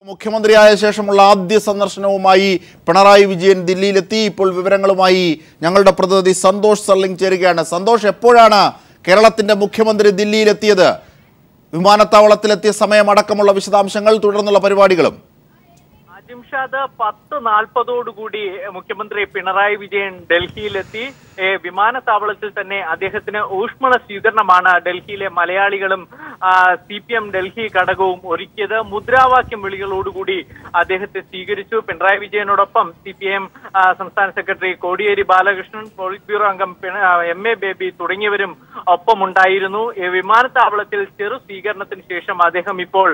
മുഖ്യമന്ത്രിയായ ശേഷമുള്ള ആദ്യ സന്ദർശനവുമായി പിണറായി വിജയൻ ദില്ലിയിലെത്തി. ഇപ്പോൾ വിവരങ്ങളുമായി ഞങ്ങളുടെ പ്രതിനിധി സന്തോഷ് സർലിംഗ് ചേരുകയാണ്. സന്തോഷ്, എപ്പോഴാണ് കേരളത്തിന്റെ മുഖ്യമന്ത്രി ദില്ലിയിലെത്തിയത്? വിമാനത്താവളത്തിലെത്തിയ സമയമടക്കമുള്ള വിശദാംശങ്ങൾ, തുടർന്നുള്ള പരിപാടികളും. ജിംഷാദ് 10:40 മുഖ്യമന്ത്രി പിണറായി വിജയൻ ഡൽഹിയിലെത്തി. വിമാനത്താവളത്തിൽ തന്നെ അദ്ദേഹത്തിന് ഊഷ്മള സ്വീകരണമാണ് ഡൽഹിയിലെ മലയാളികളും CPM ഡൽഹി ഘടകവും ഒരുക്കിയത്. മുദ്രാവാക്യം വിളികളോടുകൂടി അദ്ദേഹത്തെ സ്വീകരിച്ചു. പിണറായി വിജയനോടൊപ്പം CPM സംസ്ഥാന secretary Kodiyeri Balakrishnan, polit bureau അംഗം MA ബേബി തുടങ്ങിയവരും ഒപ്പമുണ്ടായിരുന്നു. വിമാനത്താവളത്തിൽ ചെറു സ്വീകരണത്തിന് ശേഷം അദ്ദേഹം ഇപ്പോൾ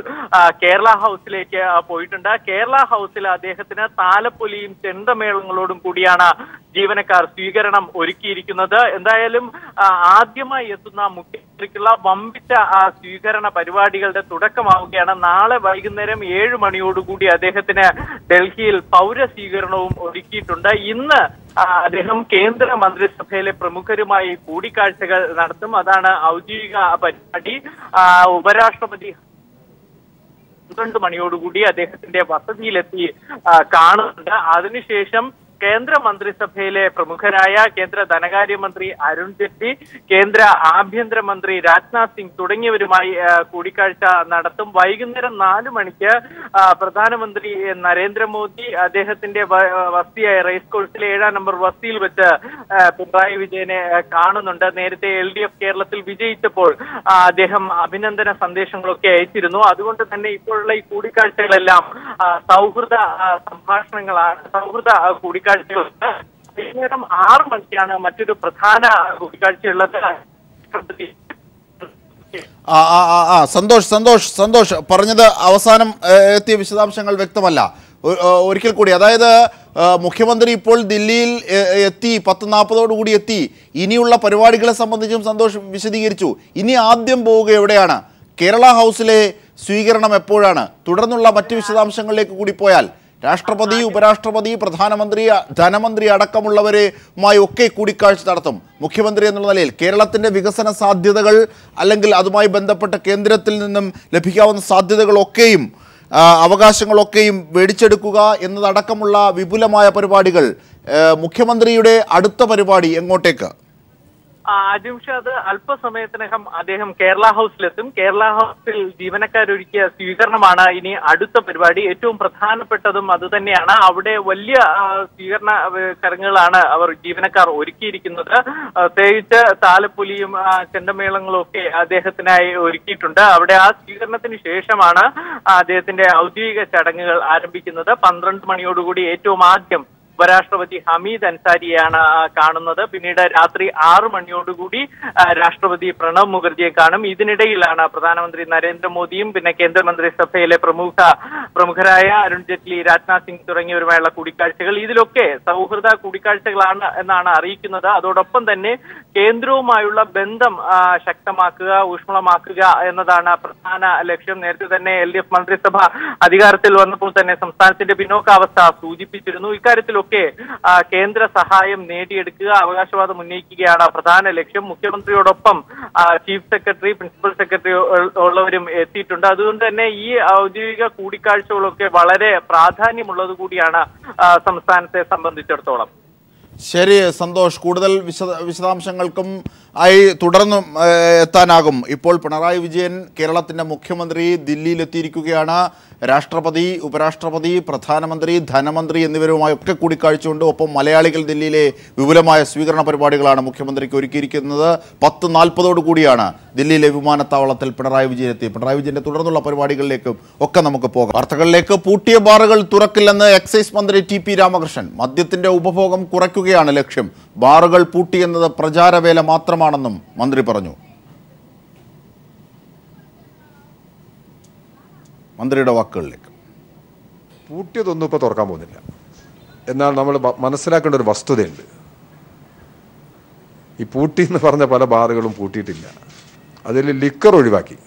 കേരള ഹൗസിലേക്ക് പോയിട്ടുണ്ട്. കേരള ഹൗസിൽ അദ്ദേഹത്തിന് താലപ്പൊലിയും ചെണ്ടമേളങ്ങളോടും കൂടിയാണ് ജീവനക്കാർ സ്വീകരണം ഒരുക്കിയിരിക്കുന്നത്. എന്തായാലും ആദ്യമായി എത്തുന്ന മുഖ്യമന്ത്രിക്കുള്ള വമ്പിച്ച സ്വീകരണ പരിപാടികളുടെ തുടക്കമാവുകയാണ്. നാളെ വൈകുന്നേരം 7 മണിയോടുകൂടി അദ്ദേഹത്തിന് ഡൽഹിയിൽ പൗരസ്വീകരണവും ഒരുക്കിയിട്ടുണ്ട്. ഇന്ന് അദ്ദേഹം കേന്ദ്ര മന്ത്രിസഭയിലെ പ്രമുഖരുമായി കൂടിക്കാഴ്ചകൾ നടത്തും. അതാണ് ഔദ്യോഗിക പരിപാടി. ഉപരാഷ്ട്രപതി 12 മണിയോടുകൂടി അദ്ദേഹത്തിന്റെ വസതിയിലെത്തി കാണുന്നുണ്ട്. അതിനുശേഷം കേന്ദ്ര മന്ത്രിസഭയിലെ പ്രമുഖരായ കേന്ദ്ര ധനകാര്യമന്ത്രി അരുൺ ജെയ്റ്റ്ലി, കേന്ദ്ര ആഭ്യന്തരമന്ത്രി രാജ്നാഥ് സിംഗ് തുടങ്ങിയവരുമായി കൂടിക്കാഴ്ച നടത്തും. വൈകുന്നേരം 4 മണിക്ക് പ്രധാനമന്ത്രി നരേന്ദ്രമോദി അദ്ദേഹത്തിന്റെ വസതിയായ റേസ് കോഴ്സിലെ 7-ാം നമ്പർ വസതിയിൽ വെച്ച് പിണറായി വിജയനെ കാണുന്നുണ്ട്. നേരത്തെ LDF കേരളത്തിൽ വിജയിച്ചപ്പോൾ അദ്ദേഹം അഭിനന്ദന സന്ദേശങ്ങളൊക്കെ അയച്ചിരുന്നു. അതുകൊണ്ട് തന്നെ ഇപ്പോഴുള്ള ഈ കൂടിക്കാഴ്ചകളെല്ലാം സൗഹൃദ സംഭാഷണങ്ങളാണ്, സൗഹൃദ കൂടിക്കാഴ്ച. വൈകുന്നേരം 6 മണിക്കാണ് മറ്റൊരു പ്രധാന കൂടിക്കാഴ്ചയുള്ളത്. സന്തോഷ് പറഞ്ഞത് അവസാനം എത്തിയ വിശദാംശങ്ങൾ വ്യക്തമല്ല. ഒരിക്കൽ കൂടി, അതായത് മുഖ്യമന്ത്രി ഇപ്പോൾ ദില്ലിയിൽ എത്തി, 10:40 എത്തി. ഇനിയുള്ള പരിപാടികളെ സംബന്ധിച്ചും സന്തോഷ് വിശദീകരിച്ചു. ഇനി ആദ്യം പോവുക എവിടെയാണ്? കേരള ഹൗസിലെ സ്വീകരണം എപ്പോഴാണ്? തുടർന്നുള്ള മറ്റു വിശദാംശങ്ങളിലേക്ക് കൂടി പോയാൽ രാഷ്ട്രപതി, ഉപരാഷ്ട്രപതി, പ്രധാനമന്ത്രി, ധനമന്ത്രി അടക്കമുള്ളവരുമായി ഒക്കെ കൂടിക്കാഴ്ച നടത്തും. മുഖ്യമന്ത്രി എന്നുള്ള നിലയിൽ കേരളത്തിൻ്റെ വികസന സാധ്യതകൾ, അല്ലെങ്കിൽ അതുമായി ബന്ധപ്പെട്ട കേന്ദ്രത്തിൽ നിന്നും ലഭിക്കാവുന്ന സാധ്യതകളൊക്കെയും അവകാശങ്ങളൊക്കെയും മേടിച്ചെടുക്കുക എന്നതടക്കമുള്ള വിപുലമായ പരിപാടികൾ. മുഖ്യമന്ത്രിയുടെ അടുത്ത പരിപാടി എങ്ങോട്ടേക്ക്? ജിംഷാദ്, അല്പസമയത്തിനകം അദ്ദേഹം കേരള ഹൗസിലെത്തും. കേരള ഹൗസിൽ ജീവനക്കാരൊരുക്കിയ സ്വീകരണമാണ് ഇനി അടുത്ത പരിപാടി. ഏറ്റവും പ്രധാനപ്പെട്ടതും അതുതന്നെയാണ്. അവിടെ വലിയ സ്വീകരണ ചടങ്ങുകളാണ് അവർ ജീവനക്കാർ ഒരുക്കിയിരിക്കുന്നത്. പ്രത്യേകിച്ച് താലപ്പൊലിയും ചെണ്ടമേളങ്ങളും ഒക്കെ അദ്ദേഹത്തിനായി ഒരുക്കിയിട്ടുണ്ട്. അവിടെ ആ സ്വീകരണത്തിന് ശേഷമാണ് അദ്ദേഹത്തിന്റെ ഔദ്യോഗിക ചടങ്ങുകൾ ആരംഭിക്കുന്നത്. 12 മണിയോടുകൂടി ഏറ്റവും ആദ്യം ഉപരാഷ്ട്രപതി ഹമീദ് അൻസാരിയെയാണ് കാണുന്നത്. പിന്നീട് രാത്രി 6 മണിയോടുകൂടി രാഷ്ട്രപതി പ്രണബ് മുഖർജിയെ കാണും. ഇതിനിടയിലാണ് പ്രധാനമന്ത്രി നരേന്ദ്രമോദിയും പിന്നെ കേന്ദ്രമന്ത്രിസഭയിലെ പ്രമുഖരായ അരുൺ ജെയ്റ്റ്ലി, രാജ്നാഥ് സിംഗ് തുടങ്ങിയവരുമായുള്ള കൂടിക്കാഴ്ചകൾ. ഇതിലൊക്കെ സൗഹൃദ കൂടിക്കാഴ്ചകളാണ് എന്നാണ് അറിയിക്കുന്നത്. അതോടൊപ്പം തന്നെ കേന്ദ്രവുമായുള്ള ബന്ധം ശക്തമാക്കുക, ഊഷ്മളമാക്കുക എന്നതാണ് പ്രധാന ലക്ഷ്യം. നേരത്തെ തന്നെ LDF മന്ത്രിസഭ അധികാരത്തിൽ വന്നപ്പോൾ തന്നെ സംസ്ഥാനത്തിന്റെ പിന്നോക്കാവസ്ഥ സൂചിപ്പിച്ചിരുന്നു. ഇക്കാര്യത്തിലൊക്കെ കേന്ദ്ര സഹായം നേടിയെടുക്കുക, അവകാശവാദം ഉന്നയിക്കുകയാണ് പ്രധാന ലക്ഷ്യം. മുഖ്യമന്ത്രിയോടൊപ്പം ചീഫ് സെക്രട്ടറി, പ്രിൻസിപ്പൽ സെക്രട്ടറി ഉള്ളവരും എത്തിയിട്ടുണ്ട്. അതുകൊണ്ട് തന്നെ ഈ ഔദ്യോഗിക കൂടിക്കാഴ്ചകളൊക്കെ വളരെ പ്രാധാന്യമുള്ളത് കൂടിയാണ് സംസ്ഥാനത്തെ സംബന്ധിച്ചിടത്തോളം. ശരി സന്തോഷ്, കൂടുതൽ വിശദാംശങ്ങൾക്കും ആയി തുടർന്നും എത്താനാകും. ഇപ്പോൾ പിണറായി വിജയൻ കേരളത്തിൻ്റെ മുഖ്യമന്ത്രി ദില്ലിയിലെത്തിയിരിക്കുകയാണ്. രാഷ്ട്രപതി, ഉപരാഷ്ട്രപതി, പ്രധാനമന്ത്രി, ധനമന്ത്രി എന്നിവരുമായൊക്കെ കൂടിക്കാഴ്ചയുണ്ട്. ഒപ്പം മലയാളികൾ ദില്ലിയിലെ വിപുലമായ സ്വീകരണ പരിപാടികളാണ് മുഖ്യമന്ത്രിക്ക് ഒരുക്കിയിരിക്കുന്നത്. 10:40 ദില്ലിയിലെ വിമാനത്താവളത്തിൽ പിണറായി വിജയൻ എത്തി. പിണറായി വിജയന്റെ തുടർന്നുള്ള പരിപാടികളിലേക്കും ഒക്കെ നമുക്ക് പോകാം. വാർത്തകളിലേക്ക്. പൂട്ടിയ ബാറുകൾ തുറക്കില്ലെന്ന് എക്സൈസ് മന്ത്രി TP രാമകൃഷ്ണൻ. മദ്യത്തിന്റെ ഉപഭോഗം കുറയ്ക്കുകയാണ് ലക്ഷ്യം. ബാറുകൾ പൂട്ടിയെന്നത് പ്രചാരവേല മാത്രമാണെന്നും മന്ത്രി പറഞ്ഞു. മന്ത്രിയുടെ വാക്കുകളിലേക്ക്. പൂട്ടിയതൊന്നും ഇപ്പോൾ തുറക്കാൻ പോകുന്നില്ല. എന്നാൽ നമ്മൾ മനസ്സിലാക്കേണ്ട ഒരു വസ്തുതയുണ്ട്. ഈ പൂട്ടി എന്ന് പറഞ്ഞ പല ബാറുകളും പൂട്ടിയിട്ടില്ല. അതിൽ ലിക്കർ ഒഴിവാക്കി.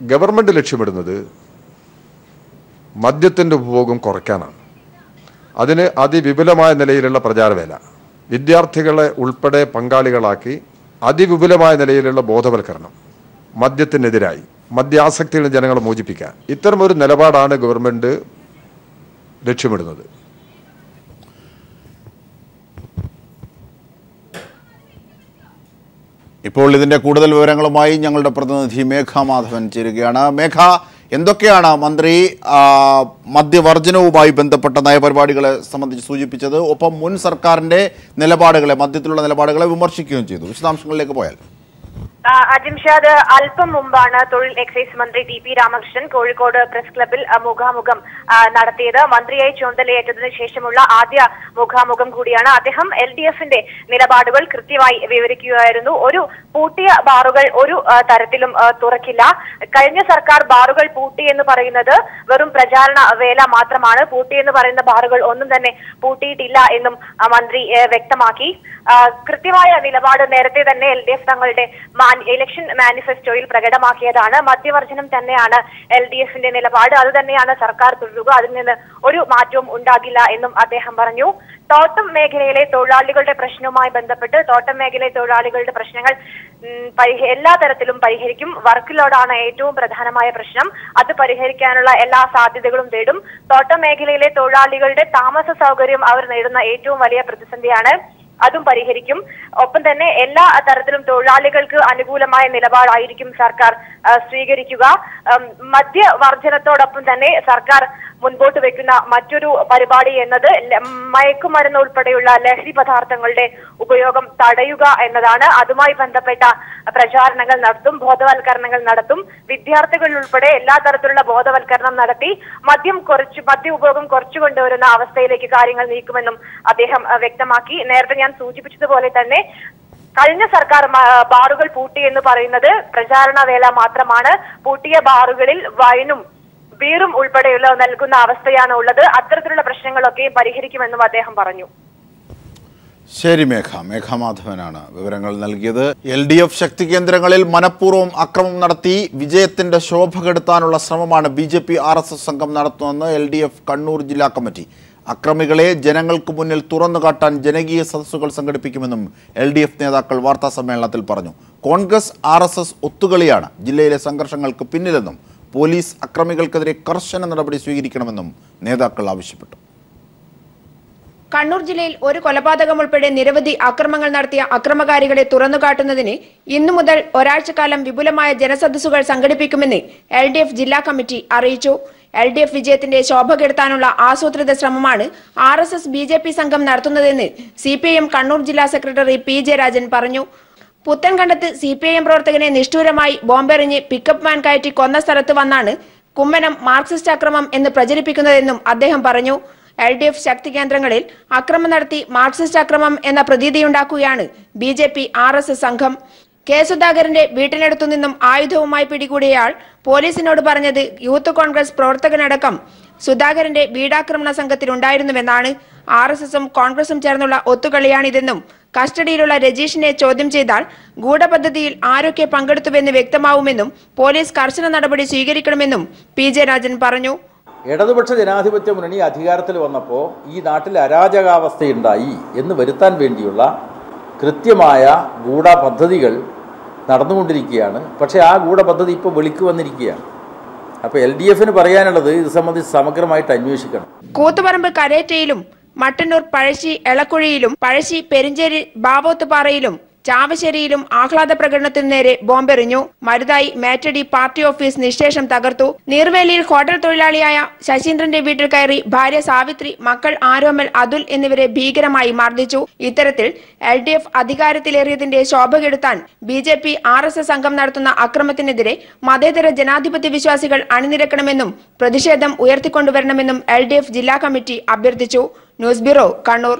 ഗവൺമെൻറ് ലക്ഷ്യമിടുന്നത് മദ്യത്തിൻ്റെ ഉപഭോഗം കുറയ്ക്കാനാണ്. അതിന് അതിവിപുലമായ നിലയിലുള്ള പ്രചാരവേല, വിദ്യാർത്ഥികളെ ഉൾപ്പെടെ പങ്കാളികളാക്കി അതിവിപുലമായ നിലയിലുള്ള ബോധവൽക്കരണം, മദ്യത്തിനെതിരായി മദ്യാസക്തിയിൽ ജനങ്ങളെ മോചിപ്പിക്കാൻ. ഇത്തരമൊരു നിലപാടാണ് ഗവൺമെൻറ് ലക്ഷ്യമിടുന്നത്. ഇപ്പോൾ ഇതിൻ്റെ കൂടുതൽ വിവരങ്ങളുമായി ഞങ്ങളുടെ പ്രതിനിധി മേഘ മാധവൻ ചേരുകയാണ്. മേഘ, എന്തൊക്കെയാണ് മന്ത്രി മദ്യവർജനവുമായി ബന്ധപ്പെട്ട നയപരിപാടികളെ സംബന്ധിച്ച് സൂചിപ്പിച്ചത്? ഒപ്പം മുൻ സർക്കാരിൻ്റെ നിലപാടുകളെ, മദ്യത്തിലുള്ള നിലപാടുകളെ വിമർശിക്കുകയും ചെയ്തു. വിശദാംശങ്ങളിലേക്ക് പോയാൽ. അജിംഷാദ്, അല്പം മുമ്പാണ് തൊഴിൽ എക്സൈസ് മന്ത്രി T P Ramakrishnan Kozhikode press ക്ലബിൽ മുഖാമുഖം നടത്തിയത്. മന്ത്രിയായി ചുമതലയേറ്റതിനു ശേഷമുള്ള ആദ്യ മുഖാമുഖം കൂടിയാണ്. അദ്ദേഹം LDFന്റെ നിലപാടുകൾ കൃത്യമായി വിവരിക്കുകയായിരുന്നു. ഒരു പൂട്ടിയ ബാറുകൾ ഒരു തരത്തിലും തുറക്കില്ല. കഴിഞ്ഞ സർക്കാർ ബാറുകൾ പൂട്ടി എന്ന് പറയുന്നത് വെറും പ്രചാരണ വേല മാത്രമാണ്. പൂട്ടി എന്ന് പറയുന്ന ബാറുകൾ ഒന്നും തന്നെ പൂട്ടിയിട്ടില്ല എന്നും മന്ത്രി വ്യക്തമാക്കി. കൃത്യമായ നിലപാട് നേരത്തെ തന്നെ LDF തങ്ങളുടെ ഇലക്ഷൻ മാനിഫെസ്റ്റോയിൽ പ്രകടമാക്കിയതാണ്. മദ്യവർജനം തന്നെയാണ് LDFന്റെ നിലപാട്. അത് തന്നെയാണ് സർക്കാർ തുടരുക. അതിൽ നിന്ന് ഒരു മാറ്റവും ഉണ്ടാകില്ല എന്നും അദ്ദേഹം പറഞ്ഞു. തോട്ടം മേഖലയിലെ തൊഴിലാളികളുടെ പ്രശ്നവുമായി ബന്ധപ്പെട്ട് തോട്ടം മേഖലയിലെ തൊഴിലാളികളുടെ പ്രശ്നങ്ങൾ എല്ലാ തരത്തിലും പരിഹരിക്കും. വർക്ക് ലോഡാണ് ഏറ്റവും പ്രധാനമായ പ്രശ്നം. അത് പരിഹരിക്കാനുള്ള എല്ലാ സാധ്യതകളും തേടും. തോട്ടം മേഖലയിലെ തൊഴിലാളികളുടെ താമസ സൗകര്യം അവർ നേടുന്ന ഏറ്റവും വലിയ പ്രതിസന്ധിയാണ്. അതും പരിഹരിക്കും. ഒപ്പം തന്നെ എല്ലാ തരത്തിലും തൊഴിലാളികൾക്ക് അനുകൂലമായ നിലപാടായിരിക്കും സർക്കാർ സ്വീകരിക്കുക. മദ്യവർജനത്തോടൊപ്പം തന്നെ സർക്കാർ മുൻപോട്ട് വെക്കുന്ന മറ്റൊരു പരിപാടി എന്നത് മയക്കുമരുന്ന് ഉൾപ്പെടെയുള്ള ലഹരി പദാർത്ഥങ്ങളുടെ ഉപയോഗം തടയുക എന്നതാണ്. അതുമായി ബന്ധപ്പെട്ട പ്രചാരണങ്ങൾ നടത്തും, ബോധവൽക്കരണങ്ങൾ നടത്തും. വിദ്യാർത്ഥികൾ ഉൾപ്പെടെ എല്ലാ തരത്തിലുള്ള ബോധവൽക്കരണം നടത്തി മദ്യ ഉപയോഗം കുറച്ചു കൊണ്ടുവരുന്ന അവസ്ഥയിലേക്ക് കാര്യങ്ങൾ നീക്കുമെന്നും അദ്ദേഹം വ്യക്തമാക്കി. നേരത്തെ ഞാൻ സൂചിപ്പിച്ചതുപോലെ തന്നെ കഴിഞ്ഞ സർക്കാർ ബാറുകൾ പൂട്ടി എന്ന് പറയുന്നത് പ്രചാരണ വേല മാത്രമാണ്. പൂട്ടിയ ബാറുകളിൽ വൈനും ബീറും ഉൾപ്പെടെയുള്ള നൽകുന്ന അവസ്ഥയാണ് ഉള്ളത്. അത്തരത്തിലുള്ള പ്രശ്നങ്ങളൊക്കെ പരിഹരിക്കുമെന്നും അദ്ദേഹം പറഞ്ഞു. ശരി മേഘ മാധവനാണ് വിവരങ്ങൾ നൽകിയത്. LDF ശക്തി കേന്ദ്രങ്ങളിൽ മനഃപൂർവ്വം അക്രമം നടത്തി വിജയത്തിന്റെ ശോഭ കെടുത്താനുള്ള ശ്രമമാണ് BJP RSS സംഘം നടത്തുന്നതെന്ന് LDF കണ്ണൂർ ജില്ലാ കമ്മിറ്റി. അക്രമികളെ ജനങ്ങൾക്ക് മുന്നിൽ തുറന്നു കാട്ടാൻ ജനകീയ സദസ്സുകൾ സംഘടിപ്പിക്കുമെന്നും LDF നേതാക്കൾ വാർത്താ സമ്മേളനത്തിൽ പറഞ്ഞു. കോൺഗ്രസ് RSS ഒത്തുകളിയാണ് ജില്ലയിലെ സംഘർഷങ്ങൾക്ക് പിന്നിലെന്നും പോലീസ് അക്രമികൾക്കെതിരെ കർശന നടപടി സ്വീകരിക്കണമെന്നും നേതാക്കൾ ആവശ്യപ്പെട്ടു. കണ്ണൂർ ജില്ലയിൽ ഒരു കൊലപാതകം ഉൾപ്പെടെ നിരവധി അക്രമങ്ങൾ നടത്തിയ അക്രമകാരികളെ തുറന്നുകാട്ടുന്നതിന് ഇന്നു മുതൽ ഒരാഴ്ചക്കാലം വിപുലമായ ജനസദസ്സുകൾ സംഘടിപ്പിക്കുമെന്ന് LDF ജില്ലാ കമ്മിറ്റി അറിയിച്ചു. LDF വിജയത്തിന്റെ ശോഭ കെടുത്താനുള്ള ആസൂത്രിത ശ്രമമാണ് RSS BJP സംഘം നടത്തുന്നതെന്ന് CPIM കണ്ണൂർ ജില്ലാ സെക്രട്ടറി P.J. രാജൻ പറഞ്ഞു. പുത്തൻകണ്ടത്ത് CPIM പ്രവർത്തകനെ നിഷ്ഠൂരമായി ബോംബെറിഞ്ഞ് പിക്കപ്പ് വാൻ കയറ്റി കൊന്ന സ്ഥലത്ത് വന്നാണ് കുമ്മനം മാർക്സിസ്റ്റ് അക്രമം എന്ന് പ്രചരിപ്പിക്കുന്നതെന്നും അദ്ദേഹം പറഞ്ഞു. LDF ശക്തി കേന്ദ്രങ്ങളിൽ അക്രമം നടത്തി മാർക്സിസ്റ്റ് അക്രമം എന്ന പ്രതീതിയുണ്ടാക്കുകയാണ് BJP RSS സംഘം. കെ സുധാകരന്റെ വീട്ടിനടുത്തു നിന്നും ആയുധവുമായി പിടികൂടിയയാൾ പോലീസിനോട് പറഞ്ഞത് യൂത്ത് കോൺഗ്രസ് പ്രവർത്തകനടക്കം സുധാകരന്റെ വീടാക്രമണ സംഘത്തിലുണ്ടായിരുന്നുവെന്നാണ്. RSSും കോൺഗ്രസും ചേർന്നുള്ള ഒത്തുകളിയാണിതെന്നും കസ്റ്റഡിയിലുള്ള രജീഷിനെ ചോദ്യം ചെയ്താൽ ഗൂഢപദ്ധതിയിൽ ആരൊക്കെ പങ്കെടുത്തുവെന്ന് വ്യക്തമാവുമെന്നും പോലീസ് കർശന നടപടി സ്വീകരിക്കണമെന്നും P.J. രാജൻ പറഞ്ഞു. ഇടതുപക്ഷ ജനാധിപത്യ മുന്നണി അധികാരത്തിൽ വന്നപ്പോൾ ഈ നാട്ടിൽ അരാജകാവസ്ഥയുണ്ടായി എന്ന് വരുത്താൻ വേണ്ടിയുള്ള കൃത്യമായ ഗൂഢപദ്ധതികൾ നടന്നുകൊണ്ടിരിക്കുകയാണ്. പക്ഷേ ആ ഗൂഢപദ്ധതി ഇപ്പോൾ വെളിക്ക് വന്നിരിക്കുകയാണ്. അപ്പോൾ LDFന് പറയാനുള്ളത് ഇത് സംബന്ധിച്ച് സമഗ്രമായിട്ട് അന്വേഷിക്കണം. കൂത്തുപറമ്പ് കരേറ്റയിലും മട്ടന്നൂർ പഴശ്ശി എളക്കുഴിയിലും പഴശ്ശി പെരിഞ്ചേരി ബാവോത്തുപാറയിലും ചാവശ്ശേരിയിലും ആഹ്ലാദ പ്രകടനത്തിനു നേരെ ബോംബെറിഞ്ഞു. മരുതായി മേറ്റടി പാർട്ടി ഓഫീസ് നിശേഷം തകർത്തു. നീർവേലിയിൽ ഹോട്ടൽ തൊഴിലാളിയായ ശശീന്ദ്രന്റെ വീട്ടിൽ കയറി ഭാര്യ സാവിത്രി, മക്കൾ ആരോമൽ, അതുൽ എന്നിവരെ ഭീകരമായി മർദ്ദിച്ചു. ഇത്തരത്തിൽ LDF അധികാരത്തിലേറിയതിന്റെ ശോഭ കെടുത്താൻ BJP RSS സംഘം നടത്തുന്ന അക്രമത്തിനെതിരെ മതേതര ജനാധിപത്യ വിശ്വാസികൾ അണിനിരക്കണമെന്നും പ്രതിഷേധം ഉയർത്തിക്കൊണ്ടുവരണമെന്നും LDF ജില്ലാ കമ്മിറ്റി അഭ്യർത്ഥിച്ചു. News bureau, Kannur.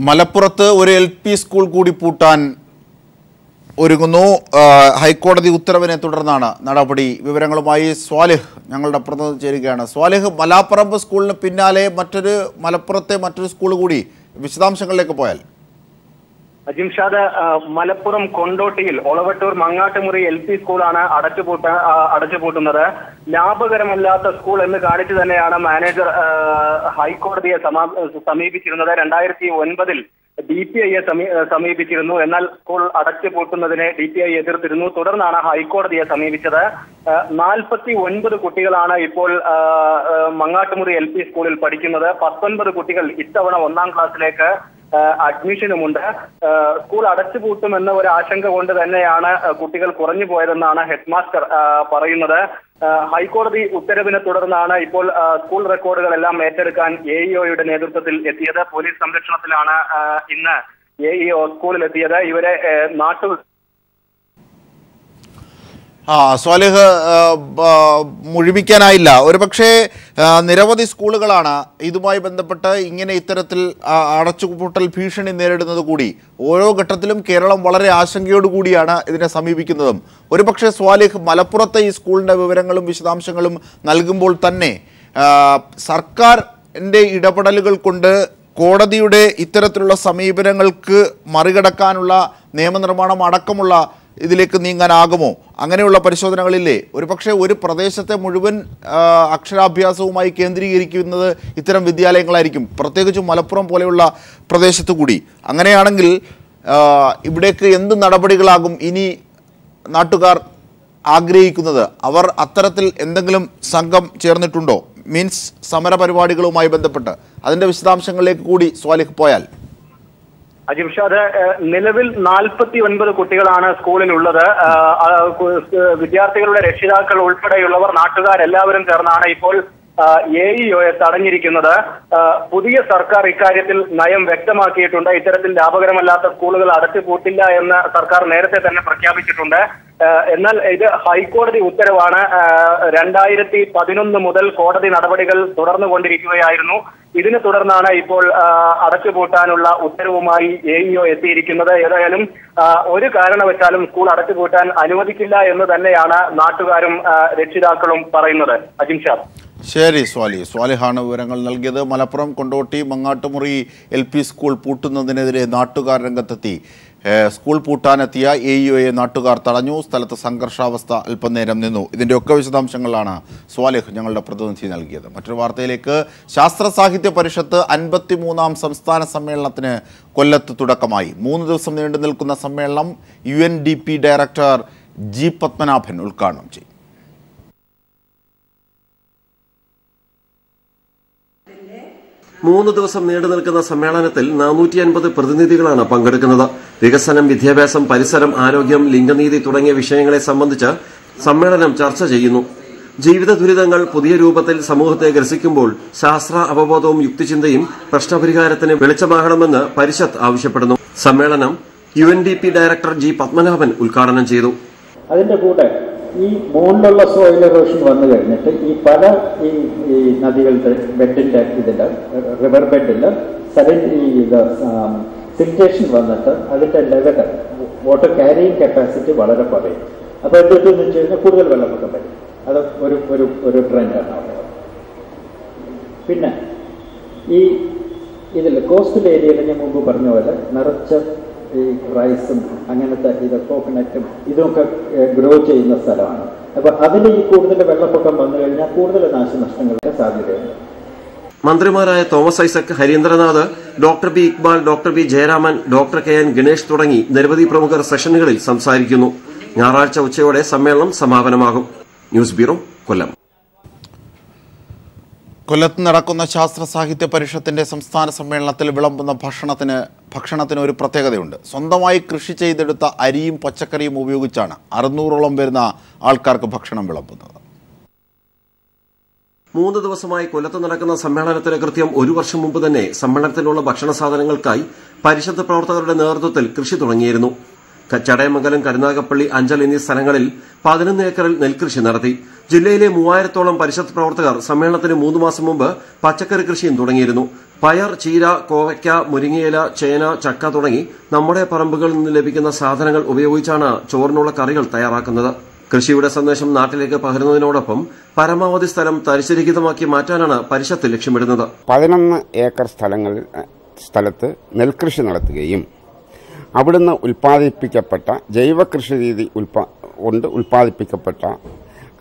മലപ്പുറത്ത് ഒരു LP സ്കൂൾ കൂടി പൂട്ടാൻ ഒരുങ്ങുന്നു. ഹൈക്കോടതി ഉത്തരവിനെ തുടർന്നാണ് നടപടി. വിവരങ്ങളുമായി സ്വാലിഹ് ഞങ്ങളുടെ പ്രതിനിധി ചേരുകയാണ്. സ്വാലിഹ്, മലാപ്പറമ്പ് സ്കൂളിന് പിന്നാലെ മലപ്പുറത്തെ മറ്റൊരു സ്കൂൾ കൂടി, വിശദാംശങ്ങളിലേക്ക് പോയാൽ. അജിംഷാദ്, മലപ്പുറം കൊണ്ടോട്ടിയിൽ ഒളവട്ടൂർ മങ്ങാട്ടുമുറി LP സ്കൂളാണ് അടച്ചുപൂട്ടുന്നത്. ലാഭകരമല്ലാത്ത സ്കൂൾ എന്ന് കാണിച്ചു തന്നെയാണ് മാനേജർ ഹൈക്കോടതിയെ സമീപിച്ചിരുന്നത്. 2009 DPIയെ സമീപിച്ചിരുന്നു. എന്നാൽ സ്കൂൾ അടച്ചുപൂട്ടുന്നതിനെ DPI എതിർത്തിരുന്നു. തുടർന്നാണ് ഹൈക്കോടതിയെ സമീപിച്ചത്. 49 കുട്ടികളാണ് ഇപ്പോൾ മങ്ങാട്ടുമുറി LP സ്കൂളിൽ പഠിക്കുന്നത്. 19 കുട്ടികൾ ഇത്തവണ 1ാം ക്ലാസ്സിലേക്ക് അഡ്മിഷനുമുണ്ട്. സ്കൂൾ അടച്ചുപൂട്ടുമെന്ന ഒരു ആശങ്ക കൊണ്ട് തന്നെയാണ് കുട്ടികൾ കുറഞ്ഞു പോയതെന്നാണ് ഹെഡ് മാസ്റ്റർ പറയുന്നത്. ഹൈക്കോടതി ഉത്തരവിനെ തുടർന്നാണ് ഇപ്പോൾ സ്കൂൾ റെക്കോർഡുകളെല്ലാം ഏറ്റെടുക്കാൻ AEOയുടെ നേതൃത്വത്തിൽ എത്തിയത്. പോലീസ് സംരക്ഷണത്തിലാണ് ഇന്ന് AEO സ്കൂളിലെത്തിയത്. ഇവരെ സ്വാലിഹ് മുഴുമിക്കാനായില്ല. ഒരുപക്ഷെ നിരവധി സ്കൂളുകളാണ് ഇതുമായി ബന്ധപ്പെട്ട് ഇങ്ങനെ ഇത്തരത്തിൽ അടച്ചുപൂട്ടൽ ഭീഷണി നേരിടുന്നത് കൂടി. ഓരോ ഘട്ടത്തിലും കേരളം വളരെ ആശങ്കയോടുകൂടിയാണ് ഇതിനെ സമീപിക്കുന്നതും. ഒരുപക്ഷെ സ്വാലിഹ് മലപ്പുറത്തെ ഈ സ്കൂളിൻ്റെ വിവരങ്ങളും വിശദാംശങ്ങളും നൽകുമ്പോൾ തന്നെ സർക്കാരിൻ്റെ ഇടപെടലുകൾ കൊണ്ട് കോടതിയുടെ ഇത്തരത്തിലുള്ള സമീപനങ്ങൾക്ക് മറികടക്കാനുള്ള നിയമനിർമ്മാണം അടക്കമുള്ള ഇതിലേക്ക് നീങ്ങാനാകുമോ? അങ്ങനെയുള്ള പരിശോധനകളില്ലേ? ഒരുപക്ഷെ ഒരു പ്രദേശത്തെ മുഴുവൻ അക്ഷരാഭ്യാസവുമായി കേന്ദ്രീകരിക്കുന്നത് ഇത്തരം വിദ്യാലയങ്ങളായിരിക്കും, പ്രത്യേകിച്ചും മലപ്പുറം പോലെയുള്ള പ്രദേശത്തു കൂടി. അങ്ങനെയാണെങ്കിൽ ഇവിടേക്ക് എന്ത് നടപടികളാകും ഇനി നാട്ടുകാർ ആഗ്രഹിക്കുന്നത്? അവർ അത്തരത്തിൽ എന്തെങ്കിലും സംഘം ചേർന്നിട്ടുണ്ടോ? മീൻസ് സമരപരിപാടികളുമായി ബന്ധപ്പെട്ട് അതിൻ്റെ വിശദാംശങ്ങളിലേക്ക് കൂടി സ്വാലിഹ് പോയാൽ. അജിംഷാദ്, നിലവിൽ 49 കുട്ടികളാണ് സ്കൂളിലുള്ളത്. വിദ്യാർത്ഥികളുടെ രക്ഷിതാക്കൾ ഉൾപ്പെടെയുള്ളവർ, നാട്ടുകാരെല്ലാവരും ചേർന്നാണ് ഇപ്പോൾ AEOയെ തടഞ്ഞിരിക്കുന്നത്. പുതിയ സർക്കാർ ഇക്കാര്യത്തിൽ നയം വ്യക്തമാക്കിയിട്ടുണ്ട്. ഇത്തരത്തിൽ ലാഭകരമല്ലാത്ത സ്കൂളുകൾ അടച്ചുപൂട്ടില്ല എന്ന് സർക്കാർ നേരത്തെ തന്നെ പ്രഖ്യാപിച്ചിട്ടുണ്ട്. എന്നാൽ ഇത് ഹൈക്കോടതി ഉത്തരവാണ്. 2011 മുതൽ കോടതി നടപടികൾ തുടർന്നുകൊണ്ടിരിക്കുകയായിരുന്നു. ഇതിനെ തുടർന്നാണ് ഇപ്പോൾ അടച്ചുപൂട്ടാനുള്ള ഉത്തരവുമായി AEO എത്തിയിരിക്കുന്നത്. ഏതായാലും ഒരു കാരണവശാലും സ്കൂൾ അടച്ചുപൂട്ടാൻ അനുവദിക്കില്ല എന്ന് തന്നെയാണ് നാട്ടുകാരും രക്ഷിതാക്കളും പറയുന്നത്. അജിംഷാദ്. ശരി സ്വാലിഹാണ് വിവരങ്ങൾ നൽകിയത്. മലപ്പുറം കൊണ്ടോട്ടി മങ്ങാട്ടുമുറി LP സ്കൂൾ പൂട്ടുന്നതിനെതിരെ നാട്ടുകാർ രംഗത്തെത്തി. സ്കൂൾ പൂട്ടാനെത്തിയ AEOയെ നാട്ടുകാർ തടഞ്ഞു. സ്ഥലത്ത് സംഘർഷാവസ്ഥ അല്പനേരം നിന്നു. ഇതിൻ്റെയൊക്കെ വിശദാംശങ്ങളാണ് സ്വാലിഹ് ഞങ്ങളുടെ പ്രതിനിധി നൽകിയത്. മറ്റൊരു വാർത്തയിലേക്ക്. ശാസ്ത്ര സാഹിത്യ പരിഷത്ത് 53ാം സംസ്ഥാന സമ്മേളനത്തിന് കൊല്ലത്ത് തുടക്കമായി. 3 ദിവസം നീണ്ടു നിൽക്കുന്ന സമ്മേളനം UNDP ഡയറക്ടർ G പത്മനാഭൻ ഉദ്ഘാടനം ചെയ്യും. 3 ദിവസം നീണ്ടു നിൽക്കുന്ന സമ്മേളനത്തിൽ 450 പ്രതിനിധികളാണ് പങ്കെടുക്കുന്നത്. വികസനം, വിദ്യാഭ്യാസം, പരിസരം, ആരോഗ്യം, ലിംഗനീതി തുടങ്ങിയ വിഷയങ്ങളെ സംബന്ധിച്ച് സമ്മേളനം ചർച്ച ചെയ്യുന്നു. ജീവിത ദുരിതങ്ങൾ പുതിയ രൂപത്തിൽ സമൂഹത്തെ ഗ്രസിക്കുമ്പോൾ ശാസ്ത്ര അവബോധവും യുക്തിചിന്തയും പ്രശ്നപരിഹാരത്തിന് വെളിച്ചമാകണമെന്ന് പരിഷത്ത് ആവശ്യപ്പെടുന്നു. സമ്മേളനം UNDP ഡയറക്ടർ G പത്മനാഭൻ ഉദ്ഘാടനം ചെയ്തു. അതിന്റെ കൂടെ ഈ മുകളിലുള്ള സോയിൽ എറോഷൻ വന്നു കഴിഞ്ഞിട്ട് ഈ പല ഈ നദികളുടെ ബെഡിന്റെ ഇതിൽ റിവർ ബെഡിൽ സിൽറ്റേഷൻ വന്നിട്ട് അതിന്റെ ലെവൽ വാട്ടർ ക്യാരിയിങ് കപ്പാസിറ്റി വളരെ കുറയും. അപ്പോൾ എന്തെന്ന് വെച്ച് കഴിഞ്ഞാൽ കൂടുതൽ വെള്ളപ്പൊക്കം വരും. അത് ഒരു ട്രെൻഡാണ് അവിടെ. പിന്നെ ഈ ഇതിൽ കോസ്റ്റൽ ഏരിയയിൽ ഞാൻ മുമ്പ് പറഞ്ഞ പോലെ നിറച്ച ഈ റൈസും അങ്ങനത്തെ ഇത് കോക്കനട്ടും ഇതൊക്കെ ഗ്രോ ചെയ്യുന്ന സ്ഥലമാണ്. അപ്പൊ അതിൽ ഈ കൂടുതൽ വെള്ളപ്പൊക്കം വന്നു കഴിഞ്ഞാൽ കൂടുതൽ നാശനഷ്ടങ്ങൾക്ക് സാധ്യതയുണ്ട്. മന്ത്രിമാരായ Thomas Isaac, Harindranath, doctor B Iqbal, doctor B Jayaraman, doctor KN Ganesh തുടങ്ങി നിരവധി പ്രമുഖർ സെഷനുകളിൽ സംസാരിക്കുന്നു. ഞായറാഴ്ച ഉച്ചയോടെ സമ്മേളനം സമാപനമാകും. ന്യൂസ് ബ്യൂറോ, കൊല്ലം. കൊല്ലത്ത് നടക്കുന്ന ശാസ്ത്ര സാഹിത്യ പരിഷത്തിന്റെ സംസ്ഥാന സമ്മേളനത്തിൽ വിളമ്പുന്ന ഭക്ഷണത്തിന് ഒരു പ്രത്യേകതയുണ്ട്. സ്വന്തമായി കൃഷി ചെയ്തെടുത്ത അരിയും പച്ചക്കറിയും ഉപയോഗിച്ചാണ് 600ഓളം വരുന്ന ആൾക്കാർക്ക് ഭക്ഷണം വിളമ്പുന്നത്. 3 ദിവസമായി കൊല്ലത്ത് നടക്കുന്ന സമ്മേളനത്തിന് കൃത്യം 1 വർഷം മുമ്പ് തന്നെ സമ്മേളനത്തിലുള്ള ഭക്ഷണ സാധനങ്ങൾക്കായി പരിഷത്ത് പ്രവർത്തകരുടെ നേതൃത്വത്തിൽ കൃഷി തുടങ്ങിയിരുന്നു. ചടയമംഗലം, കരുനാഗപ്പള്ളി, അഞ്ചൽ എന്നീ സ്ഥലങ്ങളിൽ 11 ഏക്കറിൽ നെൽകൃഷി നടത്തി. ജില്ലയിലെ 3000ഓളം പരിഷത്ത് പ്രവർത്തകർ സമ്മേളനത്തിന് 3 മാസം മുമ്പ് പച്ചക്കറി കൃഷിയും തുടങ്ങിയിരുന്നു. പയർ, ചീര, കോവയ്ക്ക, മുരിങ്ങയില, ചേന, ചക്ക തുടങ്ങി നമ്മുടെ പറമ്പുകളിൽ നിന്ന് ലഭിക്കുന്ന സാധനങ്ങൾ ഉപയോഗിച്ചാണ് ചോറിനുള്ള കറികൾ തയ്യാറാക്കുന്നത്. കൃഷിയുടെ സന്ദേശം നാട്ടിലേക്ക് പകരുന്നതിനോടൊപ്പം പരമാവധി സ്ഥലം തരിശുരഹിതമാക്കി മാറ്റാനാണ് പരിഷത്ത് ലക്ഷ്യമിടുന്നത്. 11 ഏക്കർ സ്ഥലത്ത് നെൽകൃഷി നടത്തുകയും അവിടുന്ന് ഉൽപ്പാദിപ്പിക്കപ്പെട്ട ജൈവ കൃഷി രീതി കൊണ്ട് ഉൽപ്പാദിപ്പിക്കപ്പെട്ട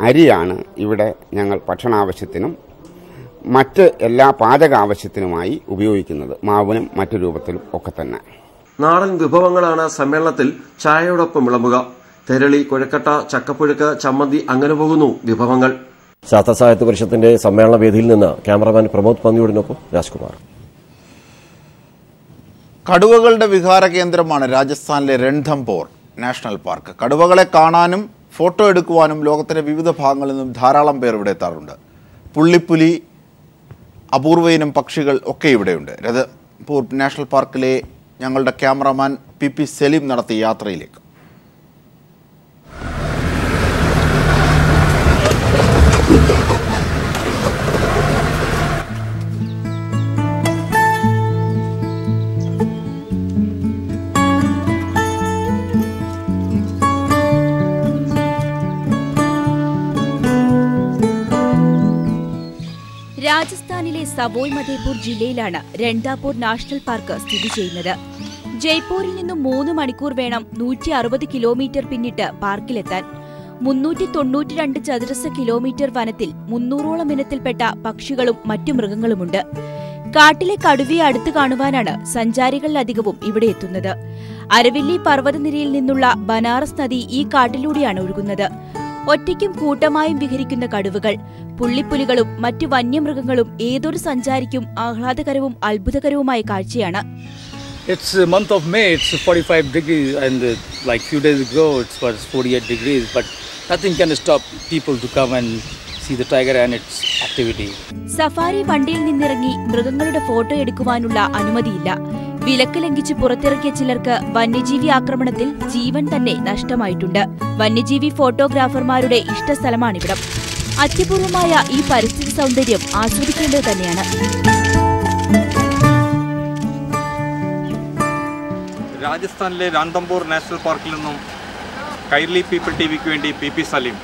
അരിയാണ് ഇവിടെ ഞങ്ങൾ ഭക്ഷണാവശ്യത്തിനും മറ്റ് എല്ലാ പാചക ആവശ്യത്തിനുമായി ഉപയോഗിക്കുന്നത് മാവിനും മറ്റു രൂപത്തിലും ഒക്കെ തന്നെ. നാടൻ വിഭവങ്ങളാണ് സമ്മേളനത്തിൽ ചായയോടൊപ്പം വിളമ്പുക. തെരളി, കുഴക്കട്ട, ചക്കപ്പുഴുക്ക്, ചമ്മന്തി, അങ്ങനെ പോകുന്നു വിഭവങ്ങൾ. ശാസ്ത്ര സാഹിത്യ പരിഷത്തിന്റെ സമ്മേളന വേദിയിൽ നിന്ന് ക്യാമറമാൻ പ്രമോദ് പന്നിയോടിനൊപ്പം രാജ്കുമാർ. കടുവകളുടെ വിഹാര കേന്ദ്രമാണ് രാജസ്ഥാനിലെ രൺഥംബോർ നാഷണൽ പാർക്ക്. കടുവകളെ കാണാനും ഫോട്ടോ എടുക്കുവാനും ലോകത്തിന്റെ വിവിധ ഭാഗങ്ങളിൽ നിന്നും ധാരാളം പേർ ഇവിടെ എത്താറുണ്ട്. പുള്ളിപ്പുലി, അപൂർവയിനം പക്ഷികൾ ഒക്കെ ഇവിടെയുണ്ട്. രൺഥംബോർ നാഷണൽ പാർക്കിലെ ഞങ്ങളുടെ ക്യാമറമാൻ പി സലീം നടത്തിയ യാത്രയിലേക്ക്. രാജസ്ഥാനിലെ സവോയ് മധേപൂർ ജില്ലയിലാണ് രൺഥാംബോർ നാഷണൽ പാർക്ക് സ്ഥിതി ചെയ്യുന്നത്. ജയ്പൂരിൽ നിന്നും 3 മണിക്കൂർ വേണം 160 കിലോമീറ്റർ പിന്നിട്ട് പാർക്കിലെത്താൻ. 392 ചതുരശ്ര കിലോമീറ്റർ വനത്തിൽ 300ഓളം ഇനത്തിൽപ്പെട്ട പക്ഷികളും മറ്റു മൃഗങ്ങളുമുണ്ട്. കാട്ടിലെ കടുവയെ അടുത്ത് കാണുവാനാണ് സഞ്ചാരികളിലധികവും ഇവിടെ എത്തുന്നത്. അരവില്ലി പർവ്വതനിരയിൽ നിന്നുള്ള ബനാറസ് നദി ഈ കാട്ടിലൂടെയാണ് ഒഴുകുന്നത്. ഒറ്റയ്ക്കും കൂട്ടമായും വിഹരിക്കുന്ന കടുവകൾ, പുള്ളിപ്പുലികളും മറ്റു വന്യമൃഗങ്ങളും ഏതൊരു സഞ്ചാരിക്കും ആഹ്ലാദകരവും അത്ഭുതകരവുമായ കാഴ്ചയാണ്. It's the month of May, it's 45 degrees and like few days ago it was 48 degrees, but nothing can stop people to come and see the tiger and its activity. Safari വണ്ടിയിൽ നിന്നിറങ്ങി മൃഗങ്ങളുടെ ഫോട്ടോ എടുക്കുവാനുള്ള അനുമതിയില്ല. വിലക്ക് ലംഘിച്ച് പുറത്തിറക്കിയ ചിലർക്ക് വന്യജീവി ആക്രമണത്തിൽ ജീവൻ തന്നെ നഷ്ടമായിട്ടുണ്ട്. വന്യജീവി ഫോട്ടോഗ്രാഫർമാരുടെ ഇഷ്ടസ്ഥലമാണിവിടം. അത്യപൂർവമായ ഈ പരിസ്ഥിതി സൗന്ദര്യം ആസ്വദിക്കേണ്ടത് തന്നെയാണ്. രാജസ്ഥാനിലെ രൺഥംബോർ നാഷണൽ പാർക്കിൽ നിന്നും കൈർലി പീപ്പിൾ ടിവിക്ക് വേണ്ടി പി സലീം.